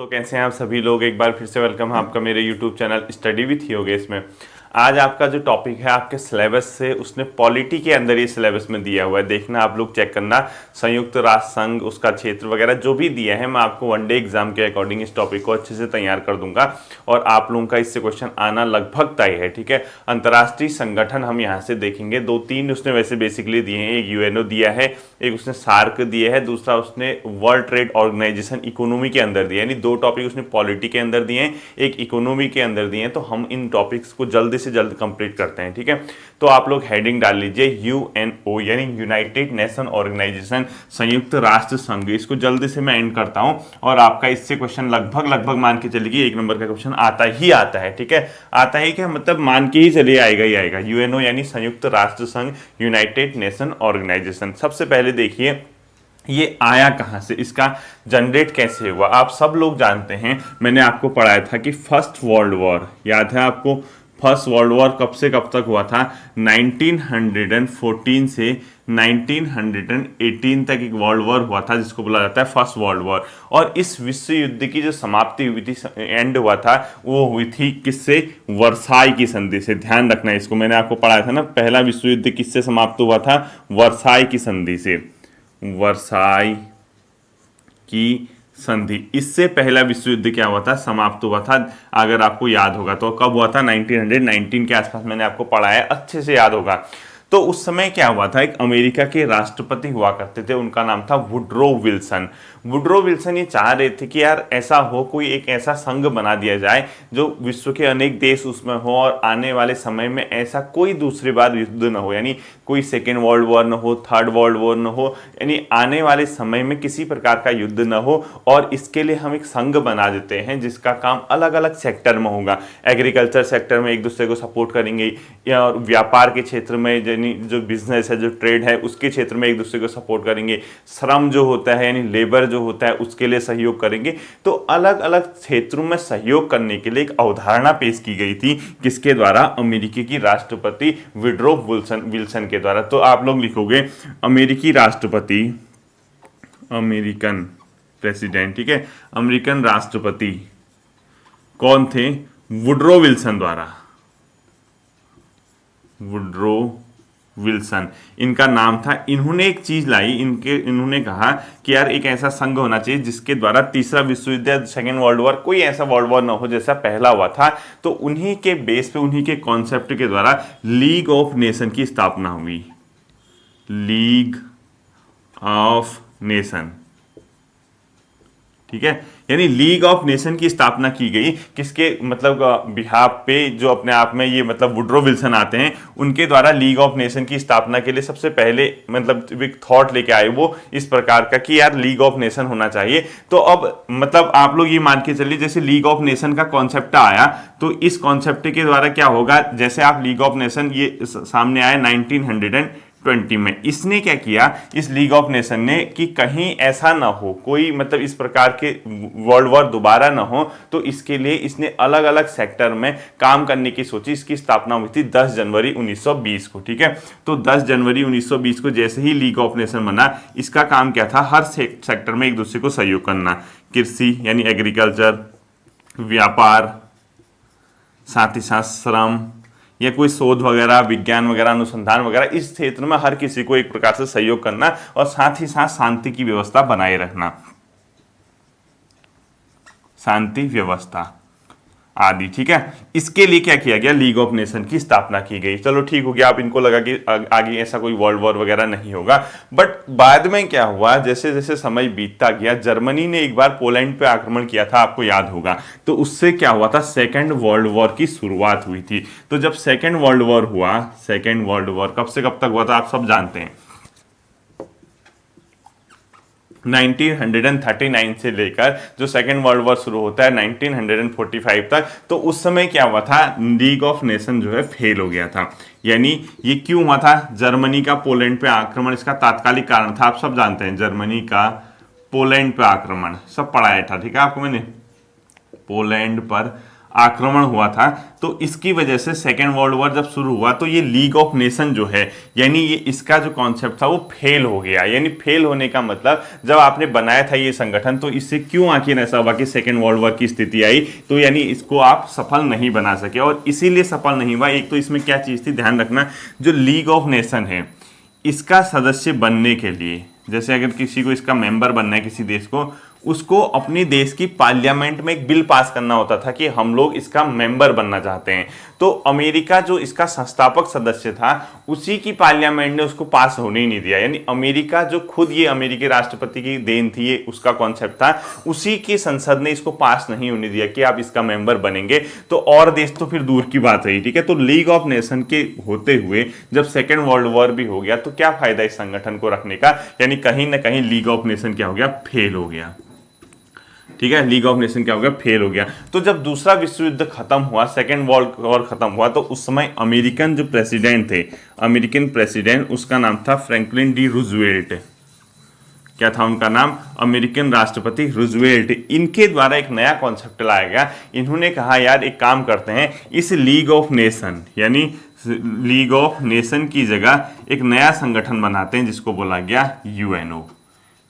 तो कैसे हैं आप सभी लोग। एक बार फिर से वेलकम है आपका मेरे YouTube channel study with Yogesh में। आज आपका जो टॉपिक है आपके सिलेबस से उसने पॉलिटी के अंदर ये सिलेबस में दिया हुआ है, देखना आप लोग चेक करना। संयुक्त राष्ट्र संघ उसका क्षेत्र वगैरह जो भी दिया है मैं आपको वनडे एग्जाम के अकॉर्डिंग इस टॉपिक को अच्छे से तैयार कर दूंगा और आप लोगों का इससे क्वेश्चन आना लगभग तय है। ठीक है, अंतर्राष्ट्रीय संगठन हम यहाँ से देखेंगे, दो तीन उसने वैसे बेसिकली दिए हैं। एक यूएनओ दिया है, एक उसने सार्क दिया है, दूसरा उसने वर्ल्ड ट्रेड ऑर्गेनाइजेशन इकोनॉमी के अंदर दिया है। यानी दो टॉपिक उसने पॉलिटी के अंदर दिए हैं, एक इकोनॉमी के अंदर दिए हैं। तो हम इन टॉपिक्स को जल्दी से जल्द कंप्लीट करते हैं। ठीक है, तो आप लोग हेडिंग डाल लीजिए यूएनओ यानी यूनाइटेड नेशन ऑर्गेनाइजेशन, संयुक्त राष्ट्र संघ। इसको जल्दी से मैं एंड करता हूं और आपका इससे क्वेश्चन लगभग मान के चलिए एक नंबर का क्वेश्चन आता ही आता है। ठीक है, आता ही क्या मतलब मान के ही चलिए आएगा ही आएगा। यूएनओ यानी संयुक्त राष्ट्र संघ, यूनाइटेड नेशन ऑर्गेनाइजेशन। सबसे पहले देखिए ये आया कहां से, इसका जनरेट कैसे हुआ। आप सब लोग जानते हैं, मैंने आपको पढ़ाया था कि फर्स्ट वर्ल्ड वॉर याद है आपको। फर्स्ट वर्ल्ड वॉर कब से कब तक हुआ था, 1914 से 1918 तक एक वर्ल्ड वॉर हुआ था जिसको बोला जाता है फर्स्ट वर्ल्ड वॉर। और इस विश्व युद्ध की जो समाप्ति हुई थी, एंड हुआ था, वो हुई थी किससे, वर्साई की संधि से। ध्यान रखना इसको, मैंने आपको पढ़ाया था ना, पहला विश्व युद्ध किससे समाप्त हुआ था, वर्साई की संधि से। वर्साई की संधि, इससे पहला विश्व युद्ध क्या हुआ था, समाप्त हुआ था। अगर आपको याद होगा तो कब हुआ था, 1919 के आसपास, मैंने आपको पढ़ाया, अच्छे से याद होगा। तो उस समय क्या हुआ था, एक अमेरिका के राष्ट्रपति हुआ करते थे, उनका नाम था वुडरो विल्सन। वुडरो विल्सन ये चाह रहे थे कि यार ऐसा हो, कोई एक ऐसा संघ बना दिया जाए जो विश्व के अनेक देश उसमें हो और आने वाले समय में ऐसा कोई दूसरी बार युद्ध न हो, यानी कोई सेकेंड वर्ल्ड वॉर न हो, थर्ड वर्ल्ड वॉर न हो, यानी आने वाले समय में किसी प्रकार का युद्ध न हो। और इसके लिए हम एक संघ बना देते हैं जिसका काम अलग अलग सेक्टर में होगा। एग्रीकल्चर सेक्टर में एक दूसरे को सपोर्ट करेंगे, या व्यापार के क्षेत्र में यानी जो बिजनेस है, जो ट्रेड है, उसके क्षेत्र में एक दूसरे को सपोर्ट करेंगे। श्रम जो होता है यानी लेबर जो होता है उसके लिए सहयोग करेंगे। तो अलग अलग क्षेत्रों में सहयोग करने के लिए एक अवधारणा पेश की गई थी, किसके द्वारा, अमेरिकी की राष्ट्रपति वुडरो विल्सन के द्वारा। तो आप लोग लिखोगे अमेरिकी राष्ट्रपति, अमेरिकन प्रेसिडेंट। ठीक है, अमेरिकन राष्ट्रपति कौन थे, वुडरो विल्सन द्वारा, वुडरो विल्सन इनका नाम था। इन्होंने एक चीज लाई, इन्होंने कहा कि यार एक ऐसा संघ होना चाहिए जिसके द्वारा तीसरा विश्व युद्ध, सेकेंड वर्ल्ड वॉर, कोई ऐसा वर्ल्ड वॉर ना हो जैसा पहला हुआ था। तो उन्हीं के बेस पे, उन्हीं के कॉन्सेप्ट के द्वारा लीग ऑफ नेशन की स्थापना हुई। लीग ऑफ नेशन, ठीक है, यानी लीग ऑफ नेशन की स्थापना की गई। किसके मतलब बिहाफ पे, जो अपने आप में ये मतलब वुडरो विल्सन आते हैं, उनके द्वारा लीग ऑफ नेशन की स्थापना के लिए सबसे पहले मतलब एक थॉट लेके आए वो इस प्रकार का कि यार लीग ऑफ नेशन होना चाहिए। तो अब मतलब आप लोग ये मान के चलिए, जैसे लीग ऑफ नेशन का कॉन्सेप्ट आया, तो इस कॉन्सेप्ट के द्वारा क्या होगा, जैसे आप लीग ऑफ नेशन ये सामने आया 1920 में, इसने क्या किया, इस लीग ऑफ नेशन ने, कि कहीं ऐसा ना हो, कोई मतलब इस प्रकार के वर्ल्ड वॉर दोबारा ना हो, तो इसके लिए इसने अलग अलग सेक्टर में काम करने की सोची। इसकी स्थापना हुई थी 10 जनवरी 1920 को। ठीक है, तो 10 जनवरी 1920 को जैसे ही लीग ऑफ नेशन बना, इसका काम क्या था, हर सेक्टर में एक दूसरे को सहयोग करना। कृषि यानी एग्रीकल्चर, व्यापार, साथ ही साथ श्रम या कोई शोध वगैरह, विज्ञान वगैरह, अनुसंधान वगैरह, इस क्षेत्र में हर किसी को एक प्रकार से सहयोग करना और साथ ही साथ शांति की व्यवस्था बनाए रखना, शांति व्यवस्था आदि। ठीक है, इसके लिए क्या किया गया, लीग ऑफ नेशन की स्थापना की गई। चलो ठीक हो गया, आप इनको लगा कि आगे ऐसा कोई वर्ल्ड वॉर वगैरह नहीं होगा। बट बाद में क्या हुआ, जैसे जैसे समय बीतता गया, जर्मनी ने एक बार पोलैंड पे आक्रमण किया था, आपको याद होगा। तो उससे क्या हुआ था, सेकेंड वर्ल्ड वॉर की शुरुआत हुई थी। तो जब सेकेंड वर्ल्ड वॉर हुआ, सेकेंड वर्ल्ड वॉर कब से कब तक हुआ था, आप सब जानते हैं, 1939 से लेकर जो सेकेंड वर्ल्ड वॉर शुरू होता है 1945 तक। तो उस समय क्या हुआ था, लीग ऑफ नेशन जो है फेल हो गया था। यानी ये क्यों हुआ था, जर्मनी का पोलैंड पे आक्रमण इसका तात्कालिक कारण था। आप सब जानते हैं जर्मनी का पोलैंड पे आक्रमण, सब पढ़ाया था। ठीक है, आपको मैंने पोलैंड पर आक्रमण हुआ था, तो इसकी वजह से सेकेंड वर्ल्ड वॉर जब शुरू हुआ तो ये लीग ऑफ नेशन जो है, यानी ये इसका जो कॉन्सेप्ट था वो फेल हो गया। यानी फेल होने का मतलब, जब आपने बनाया था ये संगठन तो इससे क्यों आखिर ऐसा हुआ कि सेकेंड वर्ल्ड वॉर की स्थिति आई, तो यानी इसको आप सफल नहीं बना सके। और इसीलिए सफल नहीं हुआ, एक तो इसमें क्या चीज़ थी, ध्यान रखना, जो लीग ऑफ नेशन है इसका सदस्य बनने के लिए, जैसे अगर किसी को इसका मेंबर बनना है किसी देश को, उसको अपनी देश की पार्लियामेंट में एक बिल पास करना होता था कि हम लोग इसका मेंबर बनना चाहते हैं। तो अमेरिका जो इसका संस्थापक सदस्य था, उसी की पार्लियामेंट ने उसको पास होने ही नहीं दिया। यानी अमेरिका जो खुद ये अमेरिकी राष्ट्रपति की देन थी, ये उसका कॉन्सेप्ट था, उसी की संसद ने इसको पास नहीं होने दिया कि आप इसका मेंबर बनेंगे। तो और देश तो फिर दूर की बात रही, ठीक है। तो लीग ऑफ नेशन के होते हुए जब सेकेंड वर्ल्ड वॉर भी हो गया तो क्या फायदा इस संगठन को रखने का, यानी कहीं ना कहीं लीग ऑफ नेशन क्या हो गया, फेल हो गया, ठीक है। लीग ऑफ नेशन क्या हो गया, फेल हो गया। तो जब दूसरा विश्व युद्ध खत्म हुआ, सेकेंड वर्ल्ड वॉर खत्म हुआ, तो उस समय अमेरिकन जो प्रेसिडेंट थे, अमेरिकन प्रेसिडेंट, उसका नाम था फ्रैंकलिन डी रूजवेल्ट। क्या था उनका नाम, अमेरिकन राष्ट्रपति रूजवेल्ट। इनके द्वारा एक नया कॉन्सेप्ट लाया गया। इन्होंने कहा यार एक काम करते हैं, इस लीग ऑफ नेशन यानी लीग ऑफ नेशन की जगह एक नया संगठन बनाते हैं जिसको बोला गया यूएनओ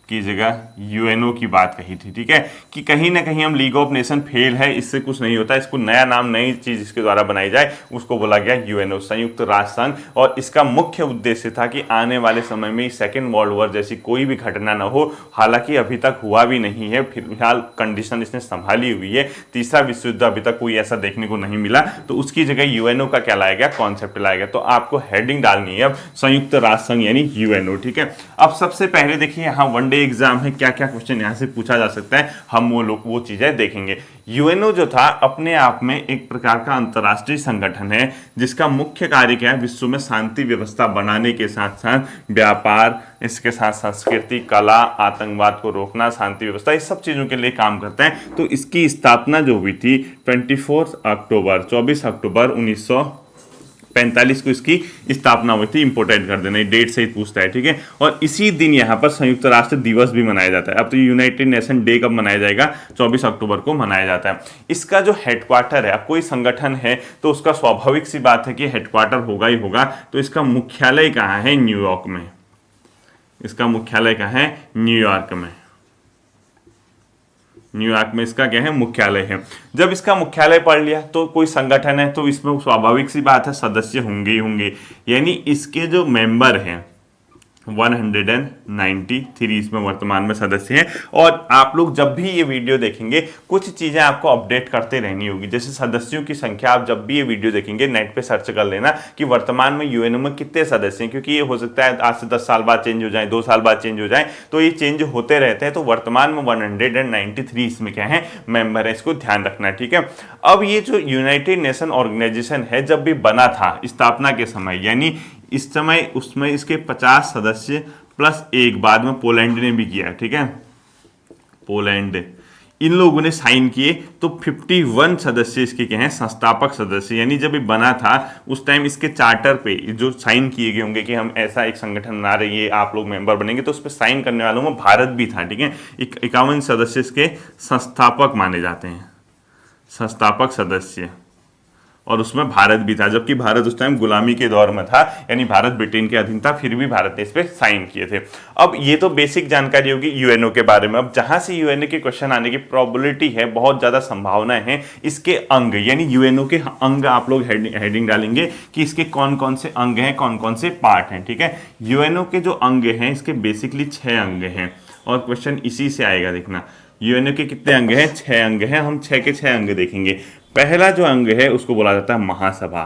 की जगह यूएनओ की बात कही थी, ठीक है, कि कहीं ना कहीं हम लीग ऑफ नेशन फेल है, इससे कुछ नहीं होता, इसको नया नाम, नई चीज इसके द्वारा बनाई जाए, उसको बोला गया यूएनओ, संयुक्त राष्ट्र संघ। और इसका मुख्य उद्देश्य था कि आने वाले समय में सेकेंड वर्ल्ड वॉर जैसी कोई भी घटना ना हो। हालांकि अभी तक हुआ भी नहीं है, फिलहाल कंडीशन इसने संभाली हुई है, तीसरा विश्व युद्ध अभी तक कोई ऐसा देखने को नहीं मिला, तो उसकी जगह यूएनओ का क्या लाया गया, कॉन्सेप्ट लाया गया। तो आपको हेडिंग डालनी है अब संयुक्त राष्ट्र संघ यानी यूएनओ, ठीक है। अब सबसे पहले देखिए यहाँ वनडे एग्जाम है, क्या क्या क्वेश्चन यहाँ से पूछा जा सकता है, हम वो चीजें देखेंगे। यूएनओ जो था अपने आप में एक प्रकार का अंतर्राष्ट्रीय संगठन है जिसका मुख्य कार्य क्या है, विश्व में शांति व्यवस्था बनाने के साथ साथ व्यापार, इसके साथ संस्कृति, कला, आतंकवाद को रोकना, शांति व्यवस्था, इस सब चीजों के लिए काम करता है। तो इसकी स्थापना जो हुई थी 24 अक्टूबर 1945 को इसकी स्थापना हुई थी। इंपोर्टेंट कर देना, डेट से ही पूछता है, ठीक है। और इसी दिन यहाँ पर संयुक्त राष्ट्र दिवस भी मनाया जाता है। अब तो यूनाइटेड नेशन डे कब मनाया जाएगा, 24 अक्टूबर को मनाया जाता है। इसका जो हेडक्वार्टर है, अब कोई संगठन है तो उसका स्वाभाविक सी बात है कि हेडक्वार्टर होगा ही होगा। तो इसका मुख्यालय कहाँ है, न्यूयॉर्क में। इसका मुख्यालय कहाँ है, न्यूयॉर्क में। न्यूयॉर्क में इसका क्या है, मुख्यालय है। जब इसका मुख्यालय पढ़ लिया तो कोई संगठन है तो इसमें स्वाभाविक सी बात है सदस्य होंगे ही होंगे। यानी इसके जो मेंबर हैं 193 इसमें वर्तमान में सदस्य हैं। और आप लोग जब भी ये वीडियो देखेंगे कुछ चीज़ें आपको अपडेट करते रहनी होगी। जैसे सदस्यों की संख्या, आप जब भी ये वीडियो देखेंगे नेट पे सर्च कर लेना कि वर्तमान में यूएनओ में कितने सदस्य हैं, क्योंकि ये हो सकता है आज से 10 साल बाद चेंज हो जाए, 2 साल बाद चेंज हो जाए, तो ये चेंज होते रहते हैं। तो वर्तमान में 193 इसमें क्या है, मेंबर है, इसको ध्यान रखना है, ठीक है। अब ये जो यूनाइटेड नेशन ऑर्गेनाइजेशन है जब भी बना था स्थापना के समय, यानी इस समय उसमें इसके 50 सदस्य प्लस एक, बाद में पोलैंड ने भी किया, ठीक है, पोलैंड, इन लोगों ने साइन किए। तो 51 सदस्य इसके क्या हैं, संस्थापक सदस्य। यानी जब ये बना था उस टाइम इसके चार्टर पे जो साइन किए गए होंगे कि हम ऐसा एक संगठन बना रहे हैं, आप लोग मेंबर बनेंगे, तो उस पर साइन करने वालों में भारत भी था, ठीक है। 51 सदस्य इसके संस्थापक माने जाते हैं, संस्थापक सदस्य, और उसमें भारत भी था, जबकि भारत उस टाइम गुलामी के दौर में था, यानी भारत ब्रिटेन के अधीन था, फिर भी भारत ने इस पे साइन किए थे। अब ये तो बेसिक जानकारी होगी यूएनओ के बारे में। अब जहां से यूएनओ के क्वेश्चन आने की प्रोबेबिलिटी है, बहुत ज्यादा संभावनाएं हैं, इसके अंग, यानी यूएनओ के अंग आप लोग हेडिंग डालेंगे कि इसके कौन कौन से अंग हैं, कौन कौन से पार्ट हैं, ठीक है। यूएनओ के जो अंग हैं इसके बेसिकली 6 अंग हैं, और क्वेश्चन इसी से आएगा, देखना। यूएनओ के कितने अंग हैं, 6 अंग हैं। हम 6 के 6 अंग देखेंगे। पहला जो अंग है उसको बोला जाता है महासभा,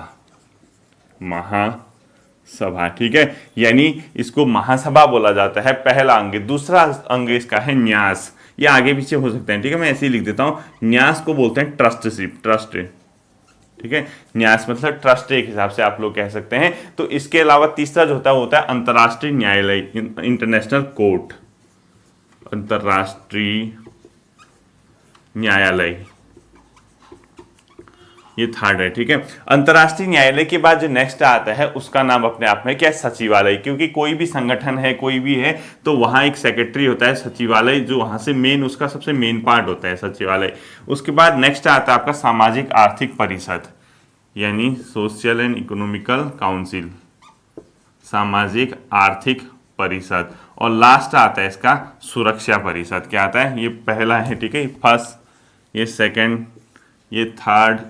महासभा, ठीक है, यानी इसको महासभा बोला जाता है, पहला अंग। दूसरा अंग इसका है न्यास, ये आगे पीछे हो सकते हैं, ठीक है, मैं ऐसे ही लिख देता हूं। न्यास को बोलते हैं ट्रस्टशिप, ट्रस्ट, ठीक है, न्यास मतलब ट्रस्ट एक हिसाब से आप लोग कह सकते हैं। तो इसके अलावा तीसरा जो होता है वो होता है अंतर्राष्ट्रीय न्यायालय, इंटरनेशनल कोर्ट, अंतर्राष्ट्रीय न्यायालय, ये थर्ड है, ठीक है। अंतर्राष्ट्रीय न्यायालय के बाद जो नेक्स्ट आता है उसका नाम अपने आप में क्या है, सचिवालय। क्योंकि कोई भी संगठन है, कोई भी है, तो वहाँ एक सेक्रेटरी होता है सचिवालय, जो वहाँ से मेन, उसका सबसे मेन पार्ट होता है सचिवालय। उसके बाद नेक्स्ट आता है आपका सामाजिक आर्थिक परिषद, यानी सोशल एंड इकोनॉमिकल काउंसिल, सामाजिक आर्थिक परिषद। और लास्ट आता है इसका सुरक्षा परिषद। क्या आता है, ये पहला है, ठीक है, फर्स्ट, ये सेकंड, ये थर्ड,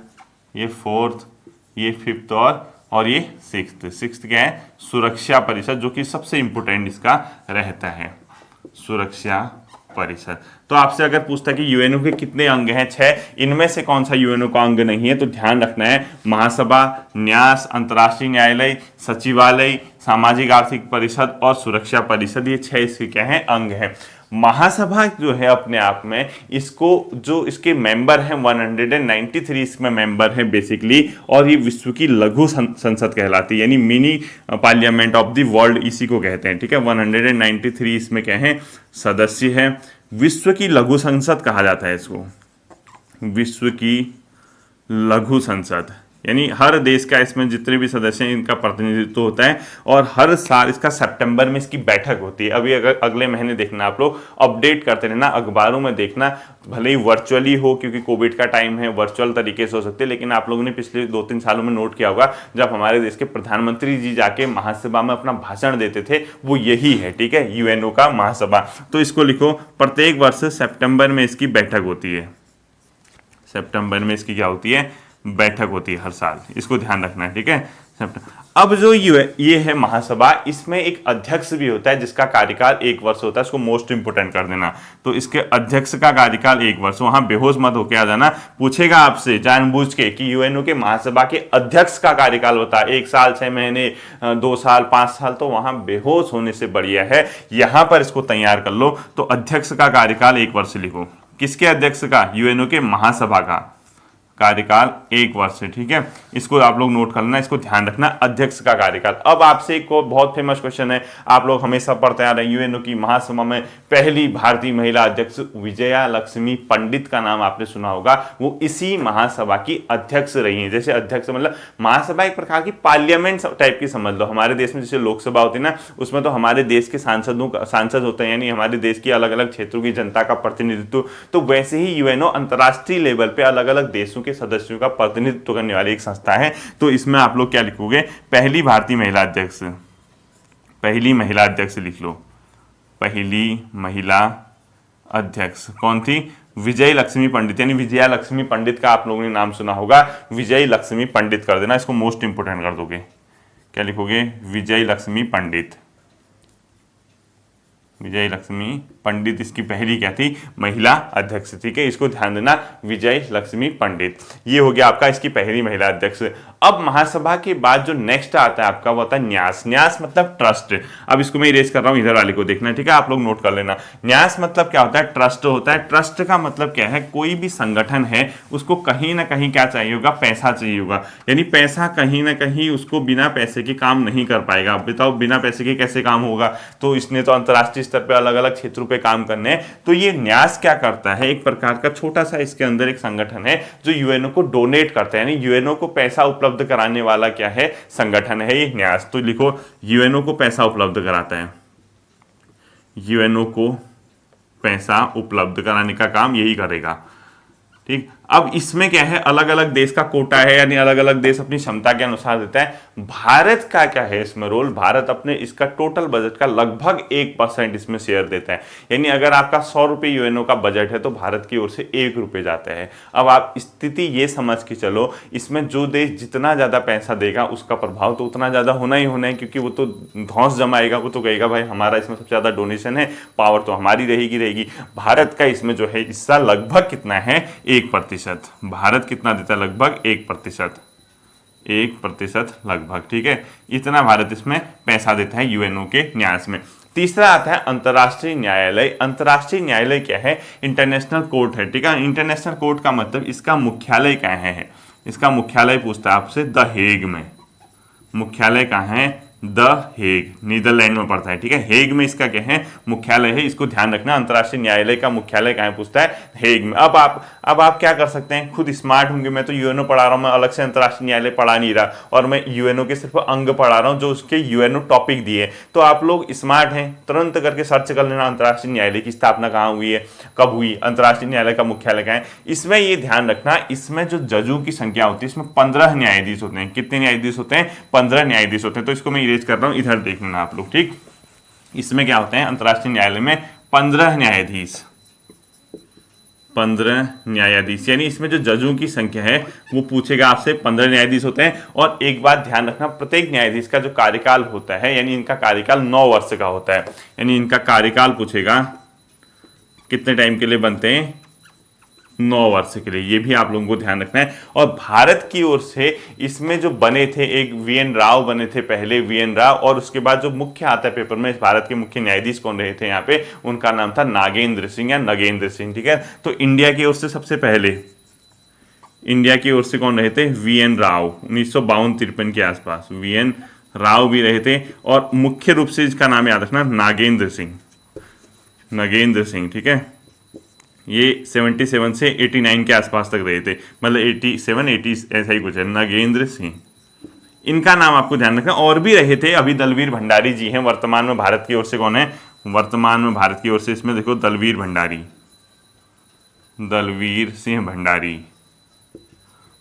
ये फोर्थ, ये फिफ्थ और ये सिक्स्थ। सिक्स्थ क्या है, सुरक्षा परिषद, जो कि सबसे इंपोर्टेंट इसका रहता है, सुरक्षा परिषद। तो आपसे अगर पूछता है कि यूएनओ के कितने अंग हैं, 6, इनमें से कौन सा यूएनओ का अंग नहीं है, तो ध्यान रखना है महासभा, न्यास, अंतर्राष्ट्रीय न्यायालय, सचिवालय, सामाजिक आर्थिक परिषद और सुरक्षा परिषद, ये 6 इसके क्या हैं, अंग हैं। महासभा जो है अपने आप में, इसको जो इसके मेंबर हैं 193 इसमें मेंबर हैं बेसिकली, और ये विश्व की लघु संसद कहलाती है, यानी mini parliament of the world इसी को कहते हैं, ठीक है। 193 इसमें क्या है, सदस्य हैं। विश्व की लघु संसद कहा जाता है इसको, विश्व की लघु संसद, यानी हर देश का इसमें जितने भी सदस्य हैं इनका प्रतिनिधित्व होता है, और हर साल इसका सितंबर में इसकी बैठक होती है। अभी अगर अगले महीने देखना, आप लोग अपडेट करते रहना, अखबारों में देखना, भले ही वर्चुअली हो क्योंकि कोविड का टाइम है, वर्चुअल तरीके से हो सकते हैं, लेकिन आप लोगों ने पिछले 2-3 सालों में नोट किया होगा जब हमारे देश के प्रधानमंत्री जी जाके महासभा में अपना भाषण देते थे, वो यही है, ठीक है, यूएनओ का महासभा। तो इसको लिखो, प्रत्येक वर्ष सितंबर में इसकी बैठक होती है, सितंबर में इसकी क्या होती है, बैठक होती है हर साल, इसको ध्यान रखना है, ठीक है। अब जो ये है महासभा, इसमें एक अध्यक्ष भी होता है जिसका कार्यकाल 1 वर्ष होता है, इसको मोस्ट इंपोर्टेंट कर देना। तो इसके अध्यक्ष का कार्यकाल 1 वर्ष, वहां बेहोश मत होके आ जाना, पूछेगा आपसे जानबूझ के कि यूएनओ के महासभा के अध्यक्ष का कार्यकाल बता, 1 साल 6 महीने, 2 साल 5 साल, तो वहां बेहोश होने से बढ़िया है यहां पर इसको तैयार कर लो। तो अध्यक्ष का कार्यकाल 1 वर्ष लिखो, किसके अध्यक्ष का, यूएनओ के महासभा का कार्यकाल 1 वर्ष है, ठीक है। इसको आप लोग नोट कर लेना, इसको ध्यान रखना, अध्यक्ष का कार्यकाल। अब आपसे एक बहुत फेमस क्वेश्चन है, आप लोग हमेशा पढ़ते आ रहे हैं, यूएनओ की महासभा में पहली भारतीय महिला अध्यक्ष विजया लक्ष्मी पंडित का नाम आपने सुना होगा, वो इसी महासभा की अध्यक्ष रही हैं। जैसे अध्यक्ष मतलब महासभा एक प्रकार की पार्लियामेंट टाइप की समझ लो, हमारे देश में जैसे लोकसभा होती है ना, उसमें तो हमारे देश के सांसद होते हैं, यानी हमारे देश की अलग अलग क्षेत्रों की जनता का प्रतिनिधित्व, तो वैसे ही यूएनओ अंतर्राष्ट्रीय लेवल पे अलग अलग देशों के सदस्यों का प्रतिनिधित्व करने वाली एक संस्था है। तो इसमें आप लोग क्या लिखोगे, पहली भारतीय महिला अध्यक्ष, पहली महिला अध्यक्ष लिख लो, पहली महिला अध्यक्ष कौन थी, विजय लक्ष्मी पंडित, यानी विजया लक्ष्मी पंडित का आप लोगों ने नाम सुना होगा, विजय लक्ष्मी पंडित कर देना, इसको मोस्ट इंपोर्टेंट कर दोगे, क्या लिखोगे, विजय लक्ष्मी पंडित, विजय लक्ष्मी पंडित इसकी पहली क्या थी, महिला अध्यक्ष, ठीक है, इसको ध्यान देना, विजय लक्ष्मी पंडित, ये हो गया आपका इसकी पहली महिला अध्यक्ष। अब महासभा के बाद जो नेक्स्ट आता है आपका वो होता है न्यास। न्यास मतलब ट्रस्ट। अब इसको मैं इरेज कर रहा हूं, इधर वाले को देखना, ठीक है, आप लोग नोट कर लेना। न्यास मतलब क्या होता है, ट्रस्ट होता है। ट्रस्ट का मतलब क्या है, कोई भी संगठन है उसको कहीं ना कहीं क्या चाहिए होगा, पैसा चाहिए होगा, यानी पैसा कहीं ना कहीं उसको बिना पैसे के काम नहीं कर पाएगा। बताओ बिना पैसे के कैसे काम होगा, तो इसने तो अंतर्राष्ट्रीय स्तर पर अलग अलग क्षेत्रों पे काम करने हैं। तो ये न्यास क्या करता है, एक प्रकार का छोटा सा इसके अंदर एक संगठन है जो यूएनओ को डोनेट करता है, यानी यूएनओ को पैसा उपलब्ध कराने वाला क्या है, संगठन है ये न्यास। तो लिखो, यूएनओ को पैसा उपलब्ध कराता है, यूएनओ को पैसा उपलब्ध कराने का काम यही करेगा, ठीक। अब इसमें क्या है, अलग अलग देश का कोटा है, यानी अलग अलग देश अपनी क्षमता के अनुसार देता है। भारत का क्या है इसमें रोल, भारत अपने इसका टोटल बजट का लगभग 1% इसमें शेयर देता है, यानी अगर आपका 100 रुपये यूएनओ का बजट है तो भारत की ओर से 1 रुपये जाता है। अब आप स्थिति ये समझ के चलो, इसमें जो देश जितना ज़्यादा पैसा देगा उसका प्रभाव तो उतना ज़्यादा होना ही होना है, क्योंकि वो तो धौंस जमाएगा, वो तो कहेगा भाई हमारा इसमें सबसे ज़्यादा डोनेशन है, पावर तो हमारी रहेगी। भारत का इसमें जो है हिस्सा लगभग कितना है, 1%। भारत कितना देता है, लगभग 1%, 1% लगभग, ठीक है, इतना भारत इसमें पैसा देता है यूएनओ के न्यास में। तीसरा आता है अंतर्राष्ट्रीय न्यायालय। अंतर्राष्ट्रीय न्यायालय क्या है, इंटरनेशनल कोर्ट है, ठीक है। इंटरनेशनल कोर्ट का मतलब इसका मुख्यालय कहाँ है, इसका मुख्यालय पूछता है आपसे द हेग में, मुख्यालय कहाँ है, द हेग, नीदरलैंड में पड़ता है, ठीक है। हेग में इसका क्या है, मुख्यालय है, इसको ध्यान रखना। अंतर्राष्ट्रीय न्यायालय का मुख्यालय कहाँ है पूछता है, हेग में। अब आप क्या कर सकते हैं, खुद स्मार्ट होंगे। मैं तो यूएनओ पढ़ा रहा हूँ, मैं अलग से अंतर्राष्ट्रीय न्यायालय पढ़ा नहीं रहा, और मैं यूएनओ के सिर्फ अंग पढ़ा रहा हूँ जो उसके यूएनओ टॉपिक दिए। तो आप लोग स्मार्ट हैं, तुरंत करके सर्च कर लेना अंतर्राष्ट्रीय न्यायालय की स्थापना कहाँ हुई है, कब हुई, अंतर्राष्ट्रीय न्यायालय का मुख्यालय कहाँ है। इसमें ये ध्यान रखना, इसमें जो जजों की संख्या होती है, इसमें 15 न्यायाधीश होते हैं। कितने न्यायाधीश होते हैं, 15 न्यायाधीश होते हैं। तो इसको मैं इरेज कर रहा हूं, इधर देख लेना आप लोग, ठीक। इसमें क्या होते हैं, अंतर्राष्ट्रीय न्यायालय में 15 न्यायाधीश, 15 न्यायाधीश, यानी इसमें जो जजों की संख्या है वो पूछेगा आपसे, 15 न्यायाधीश होते हैं। और एक बात ध्यान रखना, प्रत्येक न्यायाधीश का जो कार्यकाल होता है, यानी इनका कार्यकाल 9 वर्ष का होता है। यानी इनका कार्यकाल पूछेगा कितने टाइम के लिए बनते हैं, 9 वर्ष के लिए, ये भी आप लोगों को ध्यान रखना है। और भारत की ओर से इसमें जो बने थे, एक वीएन राव बने थे पहले, वीएन राव, और उसके बाद जो मुख्य आता है पेपर में, भारत के मुख्य न्यायाधीश कौन रहे थे यहाँ पे, उनका नाम था नागेंद्र सिंह या नगेंद्र सिंह, ठीक है। तो इंडिया की ओर से सबसे पहले, इंडिया की ओर से कौन रहे थे, वीएन राव, 1952-53 के आसपास वीएन राव भी रहे थे। और मुख्य रूप से इसका नाम याद रखना, नागेंद्र सिंह, नगेंद्र सिंह, ठीक है। ये 77 से 89 के आसपास तक रहे थे, मतलब 87 80 ऐसा ही कुछ है, नगेंद्र सिंह, इनका नाम आपको ध्यान रखना। और भी रहे थे, अभी दलवीर भंडारी जी हैं, वर्तमान में भारत की ओर से कौन है, वर्तमान में भारत की ओर से इसमें देखो दलवीर भंडारी, दलवीर सिंह भंडारी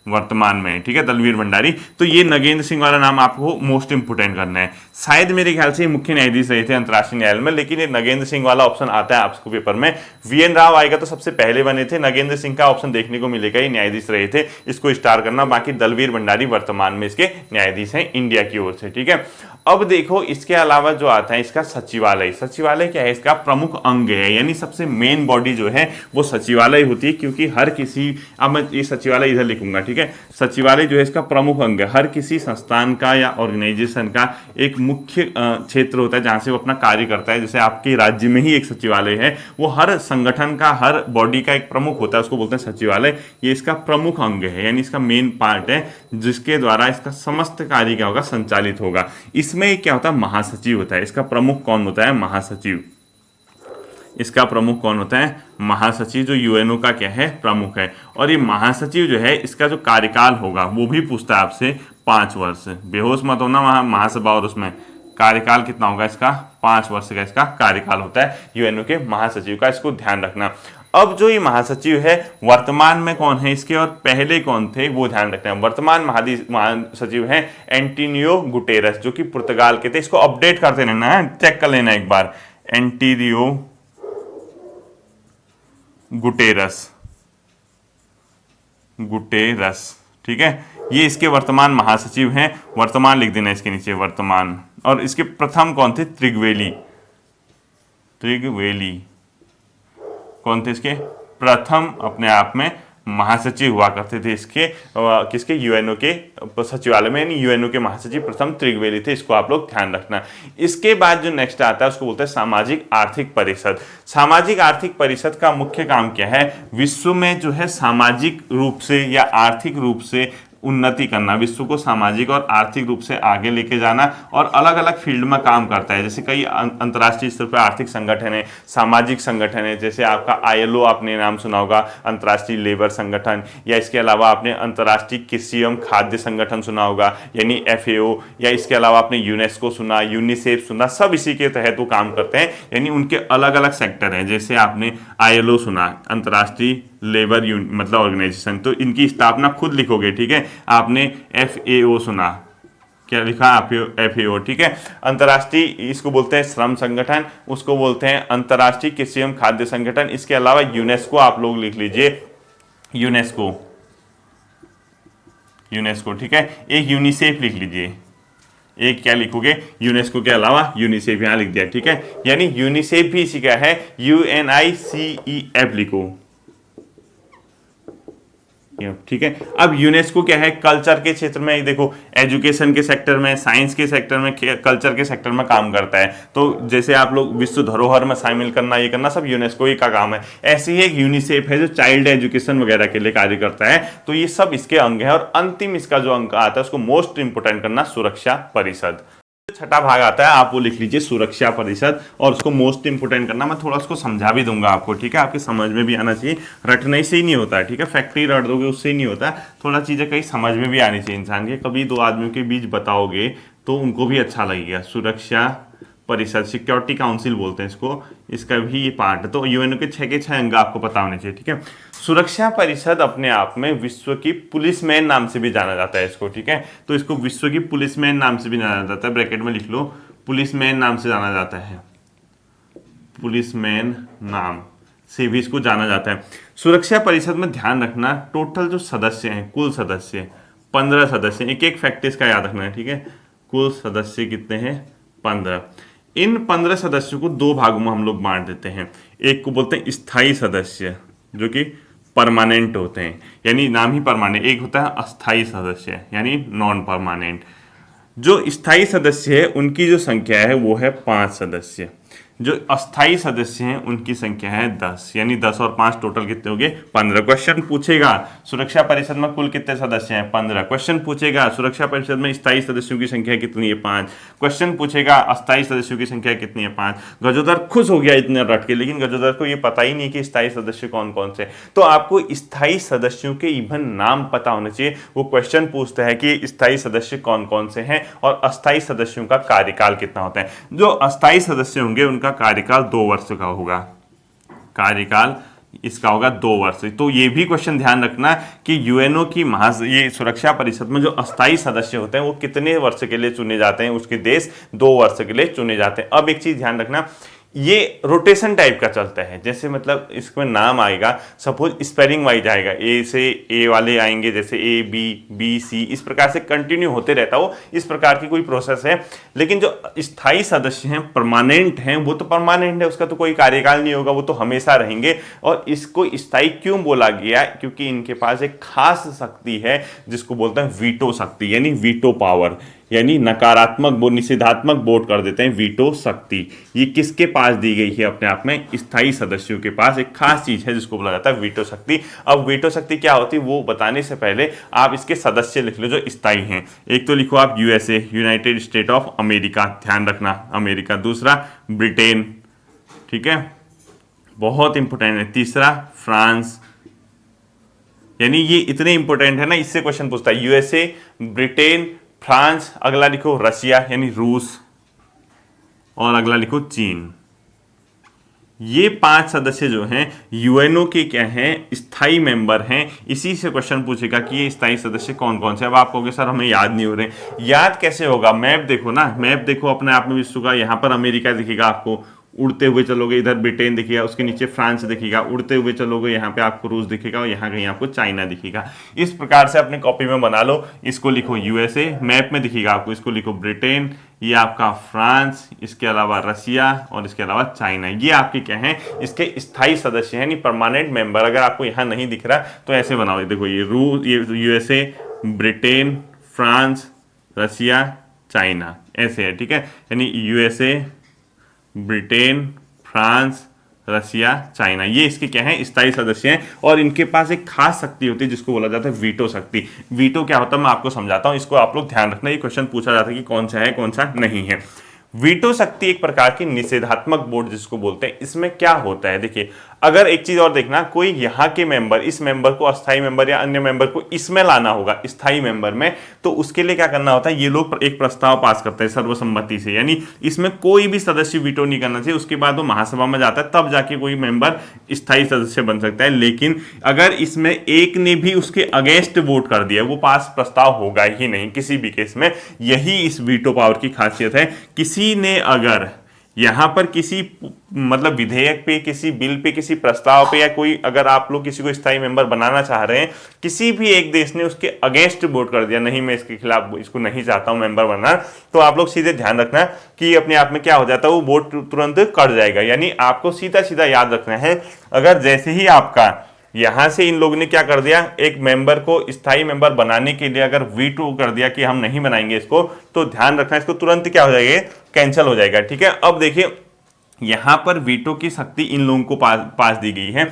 वर्तमान में, ठीक है, दलवीर भंडारी। तो ये नगेंद्र सिंह वाला नाम आपको मोस्ट इंपोर्टेंट करना है। शायद मेरे ख्याल से मुख्य न्यायाधीश रहे थे अंतर्राष्ट्रीय न्यायालय में, लेकिन ये नगेंद्र सिंह वाला ऑप्शन आता है आपको पेपर में। वीएन राव आएगा तो सबसे पहले बने थे, नगेंद्र सिंह का ऑप्शन देखने को मिलेगा, ये न्यायाधीश रहे थे, इसको स्टार करना। बाकी दलवीर भंडारी वर्तमान में इसके न्यायाधीश हैं इंडिया की ओर से, ठीक है। अब देखो इसके अलावा जो आता है इसका सचिवालय, सचिवालय क्या है, इसका प्रमुख अंग है, यानी सबसे मेन बॉडी जो है वो सचिवालय होती है, क्योंकि हर किसी, अब मैं ये सचिवालय इधर लिखूंगा, ठीक है। सचिवालय जो है इसका प्रमुख अंग है, हर किसी संस्थान का या ऑर्गेनाइजेशन का एक मुख्य क्षेत्र होता है जहां से वो अपना कार्य करता है। जैसे आपके राज्य में ही एक सचिवालय है, वो हर संगठन का, हर बॉडी का एक प्रमुख होता है, उसको बोलते हैं सचिवालय। ये इसका प्रमुख अंग है, यानी इसका मेन पार्ट है, जिसके द्वारा इसका समस्त कार्य क्या होगा, संचालित होगा। इसमें क्या होता है, महासचिव होता है। इसका प्रमुख कौन होता है, महासचिव। इसका प्रमुख कौन होता है, महासचिव, जो यूएनओ का क्या है, प्रमुख है। और ये महासचिव जो है, इसका जो कार्यकाल होगा वो भी पूछता है आपसे 5 वर्ष। बेहोश मत होना, वहां महासभा और उसमें कार्यकाल कितना होगा इसका, 5 वर्ष का इसका कार्यकाल होता है यूएनओ के महासचिव का, इसको ध्यान रखना। अब जो ये महासचिव है वर्तमान में कौन है इसके, और पहले कौन थे वो ध्यान रखना है। वर्तमान महासचिव है एंटोनियो गुटेरस, जो कि पुर्तगाल के थे। इसको अपडेट करते रहना है, चेक कर लेना एक बार, एंटोनियो गुटेरस, गुटेरस, ठीक है। ये इसके वर्तमान महासचिव हैं, वर्तमान लिख देना इसके नीचे, वर्तमान। और इसके प्रथम कौन थे, त्रिगवेली, त्रिगवेली कौन थे इसके प्रथम अपने आप में महासचिव हुआ करते थे इसके, किसके, यूएनओ के सचिवालय में, यानी यूएनओ के महासचिव प्रथम त्रिगवेली थे। इसको आप लोग ध्यान रखना। इसके बाद जो नेक्स्ट आता है उसको बोलते हैं सामाजिक आर्थिक परिषद। सामाजिक आर्थिक परिषद का मुख्य काम क्या है, विश्व में जो है सामाजिक रूप से या आर्थिक रूप से उन्नति करना, विश्व को सामाजिक और आर्थिक रूप से आगे लेके जाना, और अलग अलग फील्ड में काम करता है। जैसे कई अंतर्राष्ट्रीय स्तर पर आर्थिक संगठन है, सामाजिक संगठन है, जैसे आपका आईएलओ आपने नाम सुना होगा, अंतर्राष्ट्रीय लेबर संगठन, या इसके अलावा आपने अंतर्राष्ट्रीय कृषि एवं खाद्य संगठन सुना होगा यानी एफएओ, या इसके अलावा आपने यूनेस्को सुना, यूनिसेफ सुना, सब इसी के तहत वो काम करते हैं, यानी उनके अलग अलग सेक्टर हैं। जैसे आपने आईएलओ सुना, अंतर्राष्ट्रीय लेबर मतलब ऑर्गेनाइजेशन, तो इनकी स्थापना खुद लिखोगे, ठीक है। आपने एफएओ सुना, क्या लिखा, एफएओ, ठीक है। अंतर्राष्ट्रीय, इसको बोलते हैं श्रम संगठन, उसको बोलते हैं अंतर्राष्ट्रीय कृषि एवं खाद्य संगठन। इसके अलावा यूनेस्को आप लोग लिख लीजिए, यूनेस्को, यूनेस्को, ठीक है। एक यूनिसेफ लिख लीजिए, एक क्या लिखोगे, यूनेस्को के अलावा यूनिसेफ यहां लिख दिया, ठीक है। यानी यूनिसेफ भी इसी का है, UNICEF लिखो, ठीक है। अब यूनेस्को क्या है, कल्चर के क्षेत्र में, देखो एजुकेशन के सेक्टर में, साइंस के सेक्टर में, कल्चर के सेक्टर में काम करता है। तो जैसे आप लोग विश्व धरोहर में शामिल करना, ये करना, सब यूनेस्को ही का काम है। ऐसे ही एक यूनिसेफ है जो चाइल्ड एजुकेशन वगैरह के लिए कार्य करता है। तो ये सब इसके अंग है। और अंतिम इसका जो अंग आता है उसको मोस्ट इंपोर्टेंट करना, सुरक्षा परिषद। छठा भाग आता है, आप वो लिख लीजिए सुरक्षा परिषद, और उसको मोस्ट इंपोर्टेंट करना, मैं थोड़ा उसको समझा भी दूंगा आपको, ठीक है, आपके समझ में भी आना चाहिए, रटने से ही नहीं होता है, ठीक है, फैक्ट्री रट दोगे उससे ही नहीं होता, थोड़ा चीज़ें कहीं समझ में भी आनी चाहिए इंसान के, कभी दो आदमियों के बीच बताओगे तो उनको भी अच्छा लगेगा। सुरक्षा परिषद, सिक्योरिटी काउंसिल बोलते हैं इसको, इसका भी ये पार्ट है, तो यूएनओ के छह अंग आपको पता होने चाहिए, ठीक है। सुरक्षा परिषद अपने आप में विश्व की पुलिसमैन नाम से भी जाना जाता है इसको, ठीक है, तो इसको विश्व की पुलिसमैन नाम से भी जाना जाता है, ब्रैकेट में लिख लो, पुलिसमैन नाम से जाना जाता है, पुलिसमैन नाम से भी इसको जाना जाता है। सुरक्षा परिषद में ध्यान रखना, टोटल जो सदस्य हैं, कुल सदस्य 15 सदस्य, एक एक फैक्ट इसका याद रखना है, ठीक है, कुल सदस्य कितने हैं, 15। इन 15 सदस्यों को दो भागों में हम लोग बांट देते हैं, एक को बोलते हैं स्थायी सदस्य जो कि परमानेंट होते हैं, यानी नाम ही परमानेंट, एक होता है अस्थायी सदस्य यानी नॉन परमानेंट। जो स्थायी सदस्य है उनकी जो संख्या है वो है 5 सदस्य, जो अस्थायी सदस्य हैं उनकी संख्या है 10, यानी 10 और 5 टोटल कितने हो गए, 15। क्वेश्चन पूछेगा सुरक्षा परिषद में कुल कितने सदस्य हैं, 15। क्वेश्चन पूछेगा सुरक्षा परिषद में स्थायी सदस्यों की संख्या कितनी है, 5। क्वेश्चन पूछेगा अस्थायी सदस्यों की संख्या कितनी है, 5। गजोदर खुश हो गया इतने रट के, लेकिन गजोदर को ये पता ही नहीं कि स्थायी सदस्य कौन कौन से। तो आपको स्थायी सदस्यों के इवन नाम पता होने चाहिए। वो क्वेश्चन पूछता है कि स्थायी सदस्य कौन कौन से हैं और अस्थायी सदस्यों का कार्यकाल कितना होता है। जो अस्थायी सदस्य होंगे उनका कार्यकाल 2 वर्ष का होगा, कार्यकाल इसका होगा 2 वर्ष। तो ये भी क्वेश्चन ध्यान रखना कि यूएनओ की ये सुरक्षा परिषद में जो अस्थायी सदस्य होते हैं वो कितने वर्ष के लिए चुने जाते हैं, उसके देश 2 वर्ष के लिए चुने जाते हैं। अब एक चीज ध्यान रखना, ये रोटेशन टाइप का चलता है, जैसे मतलब इसमें नाम आएगा, सपोज स्पेलिंग वाइज आएगा, ए से ए वाले आएंगे, जैसे ए बी बी सी, इस प्रकार से कंटिन्यू होते रहता हो, इस प्रकार की कोई प्रोसेस है। लेकिन जो स्थायी सदस्य हैं, परमानेंट हैं, वो तो परमानेंट है, उसका तो कोई कार्यकाल नहीं होगा, वो तो हमेशा रहेंगे। और इसको स्थायी क्यों बोला गया, क्योंकि इनके पास एक खास शक्ति है जिसको बोलते हैं वीटो शक्ति, यानी वीटो पावर, यानी नकारात्मक वोट, निषेधात्मक वोट कर देते हैं, वीटो शक्ति। ये किसके पास दी गई है, अपने आप में स्थायी सदस्यों के पास एक खास चीज है जिसको बोला जाता है वीटो शक्ति। अब वीटो शक्ति क्या होती है वो बताने से पहले आप इसके सदस्य लिख लो जो स्थायी हैं। एक तो लिखो आप USA, United state of America, ध्यान रखना अमेरिका। दूसरा ब्रिटेन, ठीक है, बहुत इंपोर्टेंट है। तीसरा फ्रांस, यानी ये इतने इंपोर्टेंट है ना, इससे क्वेश्चन पूछता है, यूएसए, ब्रिटेन, फ्रांस। अगला लिखो रशिया यानी रूस, और अगला लिखो चीन। ये 5 सदस्य जो हैं यूएनओ के क्या हैं, स्थायी मेंबर हैं। इसी से क्वेश्चन पूछेगा कि ये स्थायी सदस्य कौन कौन से। अब आप कहोगे सर हमें याद नहीं हो रहे, याद कैसे होगा, मैप देखो ना, मैप देखो अपने आप में विश्व का, यहाँ पर अमेरिका दिखेगा आपको, उड़ते हुए चलोगे इधर ब्रिटेन दिखेगा, उसके नीचे फ्रांस दिखेगा, उड़ते हुए चलोगे यहाँ पे आपको रूस दिखेगा, और यहाँ कहीं आपको चाइना दिखेगा। इस प्रकार से अपने कॉपी में बना लो, इसको लिखो यूएसए, मैप में दिखेगा आपको, इसको लिखो ब्रिटेन, ये आपका फ्रांस, इसके अलावा रशिया, और इसके अलावा चाइना। ये आपके क्या हैं, इसके स्थायी सदस्य हैं, यानी परमानेंट मेंबर। अगर आपको यहाँ नहीं दिख रहा तो ऐसे बनाओ, देखो ये USA, Britain, France, Russia, China, ऐसे है, ठीक है, यानी USA, Britain, France, Russia, China, ये इसके क्या है, स्थायी सदस्य हैं। और इनके पास एक खास शक्ति होती है जिसको बोला जाता है वीटो शक्ति। वीटो क्या होता है मैं आपको समझाता हूं, इसको आप लोग ध्यान रखना, ये क्वेश्चन पूछा जाता है कि कौन सा है कौन सा नहीं है। वीटो शक्ति एक प्रकार की निषेधात्मक वोट जिसको बोलते हैं। इसमें क्या होता है, देखिए, अगर एक चीज और देखना, कोई यहाँ के मेंबर, इस मेंबर को अस्थायी मेंबर या अन्य मेंबर को इसमें लाना होगा स्थायी मेंबर में, तो उसके लिए क्या करना होता है, ये लोग एक प्रस्ताव पास करते हैं सर्वसम्मति से, यानी इसमें कोई भी सदस्य वीटो नहीं करना चाहिए, उसके बाद वो महासभा में जाता है, तब जाके कोई मेंबर स्थायी सदस्य बन सकता है। लेकिन अगर इसमें एक ने भी उसके अगेंस्ट वोट कर दिया, वो पास प्रस्ताव होगा ही नहीं किसी भी केस में। यही इस वीटो पावर की खासियत है। किसी ने अगर यहां पर किसी मतलब विधेयक पे, किसी बिल पे, किसी प्रस्ताव पे, या कोई अगर आप लोग किसी को स्थायी मेंबर बनाना चाह रहे हैं, किसी भी एक देश ने उसके अगेंस्ट वोट कर दिया, नहीं मैं इसके खिलाफ, इसको नहीं चाहता हूं मेंबर बनना, तो आप लोग सीधे ध्यान रखना कि अपने आप में क्या हो जाता है, वो वोट तुरंत कट जाएगा। यानी आपको सीधा सीधा याद रखना है, अगर जैसे ही आपका यहां से इन लोगों ने क्या कर दिया, एक मेंबर को स्थायी मेंबर बनाने के लिए अगर वीटो कर दिया कि हम नहीं बनाएंगे इसको, तो ध्यान रखना इसको तुरंत क्या हो जाएगा, कैंसिल हो जाएगा, ठीक है। अब देखिए यहां पर वीटो की शक्ति इन लोगों को पास दी गई है।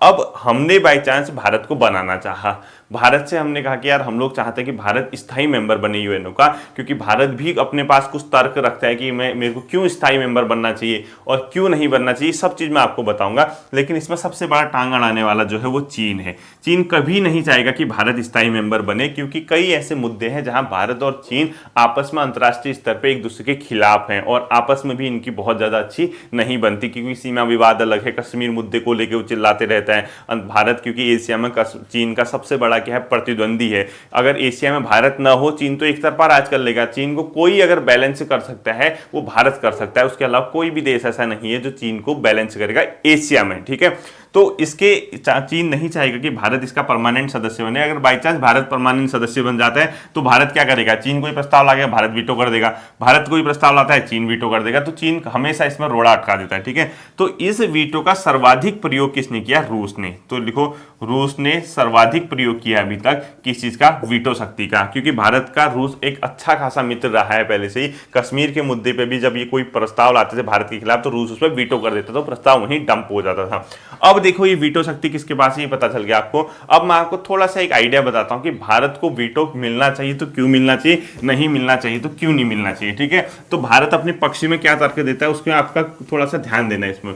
अब हमने बाई चांस भारत को बनाना चाहा, भारत से हमने कहा कि यार हम लोग चाहते हैं कि भारत स्थायी मेंबर बने यूएनओ का, क्योंकि भारत भी अपने पास कुछ तर्क रखता है कि मेरे को क्यों स्थायी मेंबर बनना चाहिए और क्यों नहीं बनना चाहिए, सब चीज मैं आपको बताऊंगा। लेकिन इसमें सबसे बड़ा टांग अड़ाने वाला जो है वो चीन है। चीन कभी नहीं चाहेगा कि भारत स्थायी मेंबर बने, क्योंकि कई ऐसे मुद्दे हैं जहां भारत और चीन आपस में अंतर्राष्ट्रीय स्तर पर एक दूसरे के खिलाफ हैं और आपस में भी इनकी बहुत ज्यादा अच्छी नहीं बनती, क्योंकि सीमा विवाद अलग है, कश्मीर मुद्दे को लेकर वो चिल्लाते रहता है भारत, क्योंकि एशिया में चीन का सबसे बड़ा क्या है, प्रतिद्वंदी है। अगर एशिया में भारत ना हो, चीन तो एक तरफा राज कर लेगा। चीन को कोई अगर बैलेंस कर सकता है वो भारत कर सकता है, उसके अलावा कोई भी देश ऐसा नहीं है जो चीन को बैलेंस करेगा एशिया में, ठीक है। तो इसके चीन नहीं चाहेगा कि भारत इसका परमानेंट सदस्य बने। अगर बाई चांस भारत परमानेंट सदस्य बन जाता है तो भारत क्या करेगा, चीन कोई प्रस्ताव लाएगा भारत वीटो कर देगा, भारत कोई प्रस्ताव लाता है चीन वीटो कर देगा, तो चीन हमेशा इसमें रोड़ा अटका देता है, ठीक है। तो इस वीटो का सर्वाधिक प्रयोग किसने किया, रूस ने। तो लिखो, रूस ने सर्वाधिक प्रयोग किया अभी तक किस चीज का, वीटो शक्ति का, क्योंकि भारत का रूस एक अच्छा खासा मित्र रहा है पहले से ही। कश्मीर के मुद्दे पे भी जब ये कोई प्रस्ताव लाते थे भारत के खिलाफ तो रूस उस पर वीटो कर देता था, तो प्रस्ताव वहीं डंप हो जाता था। अब देखो ये वीटो शक्ति किसके पास है, ये पता चल गया आपको। अब मैं आपको थोड़ा सा एक आइडिया बताता हूं कि भारत को वीटो मिलना चाहिए तो क्यों मिलना चाहिए, नहीं मिलना चाहिए तो क्यों नहीं मिलना चाहिए, ठीक है। तो भारत अपने पक्ष में क्या तर्क देता है उसमें आपका थोड़ा सा ध्यान देना है इसमें।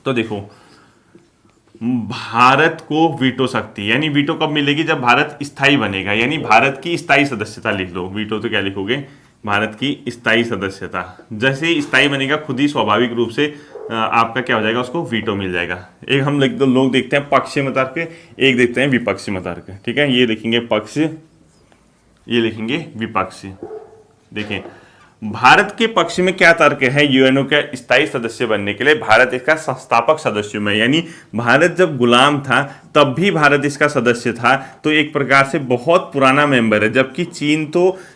तो देखो, भारत को वीटो शक्ति, यानी वीटो कब मिलेगी, जब भारत स्थायी बनेगा, यानी भारत की स्थायी सदस्यता लिख लो। वीटो तो क्या लिखोगे, भारत की स्थायी सदस्यता। जैसे ही स्थायी बनेगा खुद ही स्वाभाविक रूप से आपका क्या हो जाएगा, उसको वीटो मिल जाएगा। एक हम लोग देखते हैं पक्ष में तर्क, एक देखते हैं विपक्ष में तर्क, ठीक है। ये लिखेंगे पक्ष, ये लिखेंगे विपक्ष। देखें, भारत के पक्ष में क्या तर्क है यूएनओ के स्थायी सदस्य बनने के लिए, भारत इसका संस्थापक सदस्य में, यानी भारत जब गुलाम था तब भी भारत इसका सदस्य था, तो एक प्रकार से बहुत पुराना मेंबर है। जबकि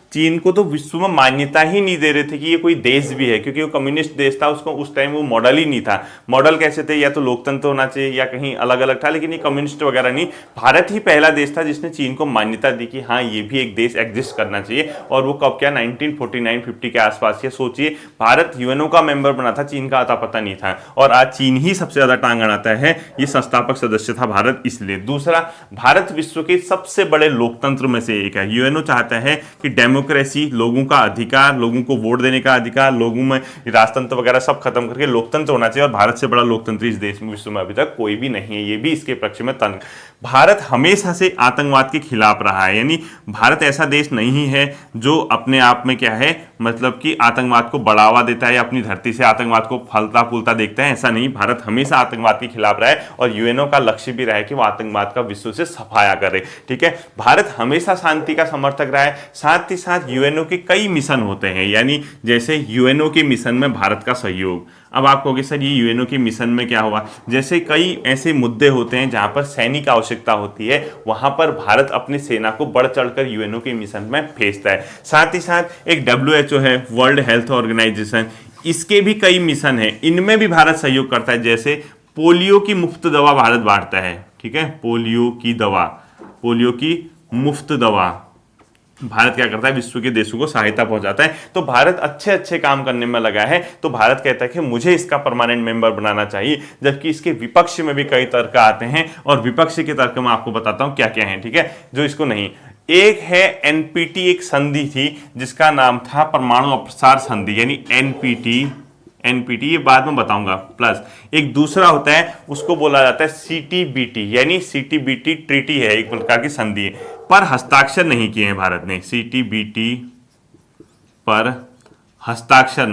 चीन को तो विश्व में मान्यता ही नहीं दे रहे थे कि ये कोई देश भी है, क्योंकि वो कम्युनिस्ट देश था, उसको उस टाइम वो मॉडल ही नहीं था। मॉडल कैसे थे, या तो लोकतंत्र होना चाहिए या कहीं अलग अलग था, लेकिन ये कम्युनिस्ट वगैरह नहीं। भारत ही पहला देश था जिसने चीन को मान्यता दी कि हाँ ये भी एक देश एग्जिस्ट करना चाहिए। और वो कब, क्या 1949-50 के आसपास। ये सोचिए, भारत यूएनओ का मेंबर बना था, चीन का आता पता नहीं था, और आज चीन ही सबसे ज्यादा टांग अड़ाता है। ये संस्थापक सदस्य था भारत इसलिए। दूसरा, भारत विश्व के सबसे बड़े लोकतंत्र में से एक है। यूएनओ चाहता है कि डेमोक्रेसी, लोगों का अधिकार, लोगों को वोट देने का अधिकार, लोगों में राजतंत्र वगैरह सब खत्म करके लोकतंत्र होना चाहिए, और भारत से बड़ा लोकतंत्र इस देश में विश्व में अभी तक कोई भी नहीं है। ये भी इसके पक्ष में तंग। भारत हमेशा से आतंकवाद के खिलाफ रहा है, यानी भारत ऐसा देश नहीं है जो अपने आप में क्या है, मतलब कि आतंकवाद को बढ़ावा देता है, अपनी धरती से आतंकवाद को फलता फूलता देखता है, ऐसा नहीं। भारत हमेशा आतंकवाद के खिलाफ रहा है, और यूएनओ का लक्ष्य भी रहा है कि वो आतंकवाद का विश्व से सफाया करे, ठीक है। भारत हमेशा शांति का समर्थक रहा है। साथ ही साथ यूएनओ के कई मिशन होते हैं, यानी जैसे यूएनओ के मिशन में भारत का सहयोग। अब आप कहोगे सर ये यूएनओ के मिशन में क्या हुआ, जैसे कई ऐसे मुद्दे होते हैं जहां पर सैनिक आवश्यकता होती है, वहां पर भारत अपनी सेना को बढ़ चढ़कर यूएनओ के मिशन में भेजता है। साथ ही साथ एक डब्ल्यूएचओ है, वर्ल्ड हेल्थ ऑर्गेनाइजेशन, इसके भी कई मिशन है, इनमें भी भारत सहयोग करता है। जैसे पोलियो की मुफ्त दवा भारत बांटता है, ठीक है, पोलियो की मुफ्त दवा भारत क्या करता है, विश्व के देशों को सहायता पहुंचाता है। तो भारत अच्छे अच्छे काम करने में लगा है। तो भारत कहता है कि मुझे इसका परमानेंट मेंबर बनाना चाहिए, जबकि इसके विपक्ष में भी कई तर्क आते हैं, और विपक्ष के तर्क में आपको बताता हूं क्या क्या है, ठीक है, जो इसको नहीं। एक है एनपीटी, एक संधि थी जिसका नाम था परमाणु अप्रसार संधि, यानी एनपीटी, ये बाद में बताऊंगा। प्लस एक दूसरा होता है, उसको बोला जाता है सीटीबीटी, यानी सीटीबीटी ट्रीटी है, एक प्रकार की संधि है, पर हस्ताक्षर नहीं किए हैं भारत ने। सीटीबीटी पर हस्ताक्षर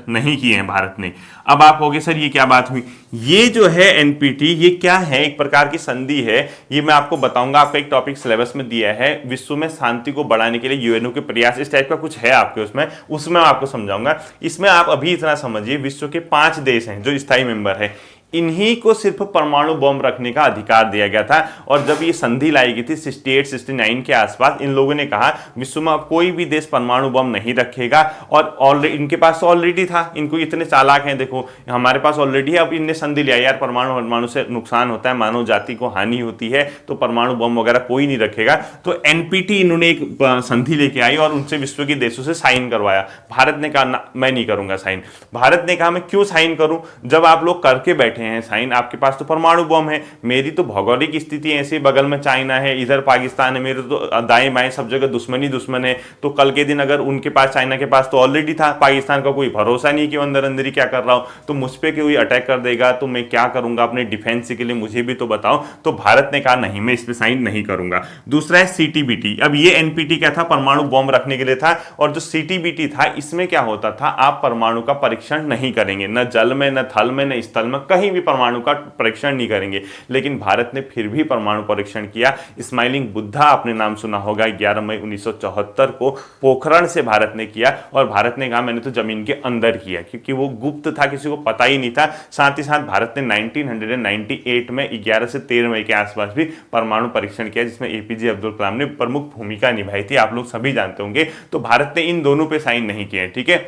नहीं किए हैं भारत ने। अब आप कहोगे सर ये क्या बात हुई, ये जो है एनपीटी, ये क्या है, एक प्रकार की संधि है। ये मैं आपको बताऊंगा, आपका एक टॉपिक सिलेबस में दिया है, विश्व में शांति को बढ़ाने के लिए यूएनओ के प्रयास, इस टाइप का कुछ है आपके उसमें मैं आपको समझाऊंगा। इसमें आप अभी इतना समझिए, विश्व के 5 देश हैं जो स्थायी मेंबर है, इन्हीं को सिर्फ परमाणु बम रखने का अधिकार दिया गया था। और जब ये संधि लाई गई थी 68-69 के आसपास, इन लोगों ने कहा विश्व में अब कोई भी देश परमाणु बम नहीं रखेगा, और ऑलरेडी इनके पास ऑलरेडी था, इनको इतने चालाक हैं, देखो हमारे पास ऑलरेडी है, अब इनने संधि लिया यार परमाणु से नुकसान होता है, मानव जाति को हानि होती है, तो परमाणु बम वगैरह कोई नहीं रखेगा। तो एनपीटी इन्होंने एक संधि लेके आई और उनसे विश्व के देशों से साइन करवाया। भारत ने कहा मैं नहीं करूंगा साइन। भारत ने कहा मैं क्यों साइन करूं, जब आप लोग करके बैठे बैठे हैं साइन, आपके पास तो परमाणु बम है, मेरी तो भौगोलिक स्थिति ऐसी, बगल में चाइना है, इधर पाकिस्तान है, मेरे तो दाएं बाएं सब जगह दुश्मन ही दुश्मन है। तो कल के दिन अगर उनके पास, चाइना के पास तो ऑलरेडी था, पाकिस्तान का कोई भरोसा नहीं कि वो अंदर अंदर ही क्या कर रहा हो, तो मुझ पर कोई अटैक कर देगा तो मैं क्या करूंगा अपने डिफेंस के लिए, मुझे भी तो बताओ। तो भारत ने कहा नहीं, मैं इस पर साइन नहीं करूंगा। दूसरा है सीटीबीटी। अब ये एनपीटी क्या था, परमाणु बम रखने के लिए था, और जो सीटीबीटी था इसमें क्या होता था, आप परमाणु का परीक्षण नहीं करेंगे, न जल में, न थल में, न स्थल में, कहीं भी परमाणु का परीक्षण नहीं करेंगे। लेकिन भारत ने फिर भी परमाणु परीक्षण किया। स्माइलिंग बुद्धा आपने नाम सुना होगा, 11 मई 1974 को पोखरण से भारत ने किया, और भारत ने कहा मैंने तो जमीन के अंदर किया, क्योंकि वो गुप्त था, किसी को पता ही नहीं था। साथ ही साथ भारत ने 1998 में 11 से 13 मई के आसपास भी परमाणु परीक्षण किया, जिसमें एपीजे अब्दुल कलाम ने प्रमुख भूमिका निभाई थी, आप लोग सभी जानते होंगे। तो भारत ने इन दोनों पे साइन नहीं किए, ठीक है।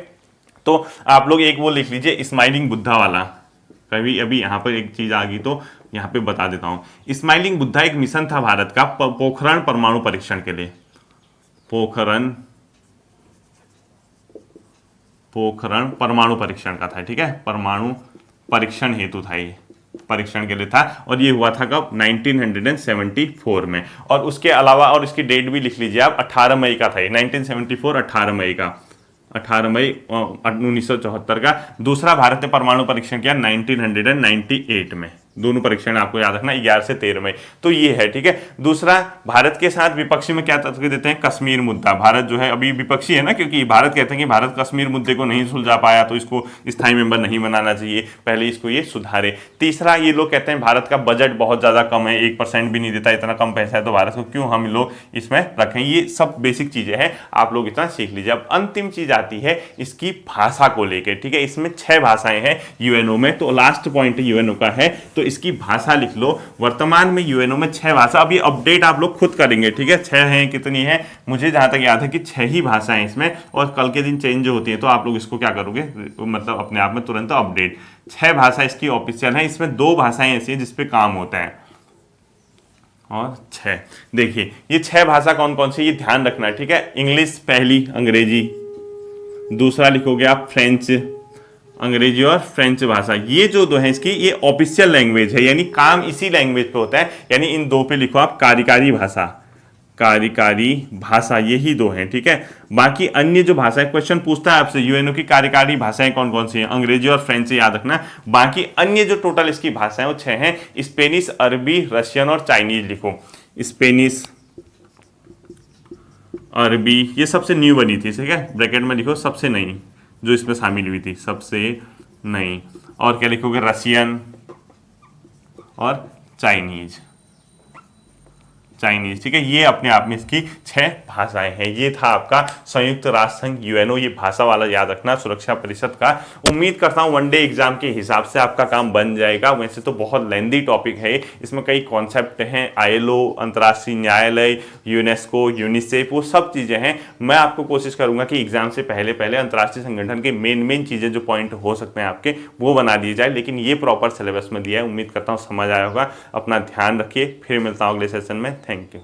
तो आप लोग एक वो लिख लीजिए, स्माइलिंग बुद्धा वाला। कभी अभी यहाँ पर एक चीज आ गई तो यहाँ पे बता देता हूँ। स्माइलिंग बुद्धा एक मिशन था भारत का पोखरण परमाणु परीक्षण के लिए। पोखरण परमाणु परीक्षण का था, ठीक है, परमाणु परीक्षण हेतु था, ये परीक्षण के लिए था, और ये हुआ था कब, 1974 में। और उसके अलावा, और इसकी डेट भी लिख लीजिए आप, 18 मई का था ये, 1974 18 मई का, 18 मई 1974 का। दूसरा भारत ने परमाणु परीक्षण किया 1998 में। दोनों परीक्षण आपको याद रखना, 11 से 13 मई। तो ये है, ठीक है। दूसरा, भारत के साथ विपक्षी में क्या तथ्य देते हैं, कश्मीर मुद्दा। भारत जो है अभी विपक्षी है ना, क्योंकि भारत कहते हैं कि भारत कश्मीर मुद्दे को नहीं सुलझा पाया, तो इसको स्थायी मेंबर नहीं बनाना चाहिए, पहले इसको ये सुधारे। तीसरा, ये लोग कहते हैं भारत का बजट बहुत ज़्यादा कम है, 1% भी नहीं देता, इतना कम पैसा है, तो भारत को क्यों हम लोग इसमें रखें। ये सब बेसिक चीज़ें हैं, आप लोग इतना सीख लीजिए। अब अंतिम चीज़ आती है इसकी भाषा को लेकर, ठीक है। इसमें 6 भाषाएं हैं यूएनओ में, तो लास्ट पॉइंट यूएनओ का है, तो इसकी भाषा लिख लो। वर्तमान में यूएनओ में 6 भाषा, अभी अपडेट आप लोग खुद करेंगे, ठीक है। 6 हैं, कितनी है मुझे जहां तक याद है कि 6 ही भाषाएं इसमें, और कल के दिन चेंज होती है, तो आप लोग इसको क्या करोगे, मतलब अपने आप में तुरंत अपडेट। 6 भाषा इसकी ऑफिशियल है, इसमें 2 भाषाएं ऐसी हैं जिसपे काम होता है, और 6 देखिए ये 6 भाषा कौन कौन सी, ये ध्यान रखना है, ठीक है। इंग्लिश पहली, अंग्रेजी दूसरा लिखोगे आप, फ्रेंच, अंग्रेजी और फ्रेंच भाषा, ये जो दो है इसकी, ये ऑफिशियल लैंग्वेज है, यानी काम इसी लैंग्वेज पे होता है। यानी इन 2 पे लिखो आप कार्यकारी भाषा, यही 2 हैं, ठीक है। बाकी अन्य जो भाषाएं, क्वेश्चन पूछता है आपसे यूएनओ की कार्यकारी भाषाएं कौन कौन सी हैं, अंग्रेजी और फ्रेंच से याद रखना। बाकी अन्य जो टोटल इसकी भाषाएं वो 6 हैं, स्पेनिश, अरबी, रशियन और चाइनीज लिखो। स्पेनिश, अरबी, ये सबसे न्यू बनी थी, ठीक है, ब्रैकेट में लिखो, सबसे नई जो इसमें शामिल हुई थी, सबसे नई। और क्या लिखोगे, रशियन और चाइनीज, ठीक है। ये अपने आप में इसकी 6 भाषाएं हैं। ये था आपका संयुक्त राष्ट्र संघ यूएनओ, ये भाषा वाला याद रखना, सुरक्षा परिषद का। उम्मीद करता हूं वनडे एग्जाम के हिसाब से आपका काम बन जाएगा। वैसे तो बहुत लेंदी टॉपिक है, इसमें कई कॉन्सेप्ट हैं, आईएलओ, अंतर्राष्ट्रीय न्यायालय, यूनेस्को, यूनिसेफ, वो सब चीजें हैं। मैं आपको कोशिश करूंगा कि एग्जाम से पहले पहले अंतर्राष्ट्रीय संगठन के मेन चीजें जो पॉइंट हो सकते हैं आपके, वो बना दिए जाए, लेकिन ये प्रॉपर सिलेबस में दिया है। उम्मीद करता हूँ समझ आया होगा। अपना ध्यान रखिए, फिर मिलता हूँ अगले सेशन में। Thank you.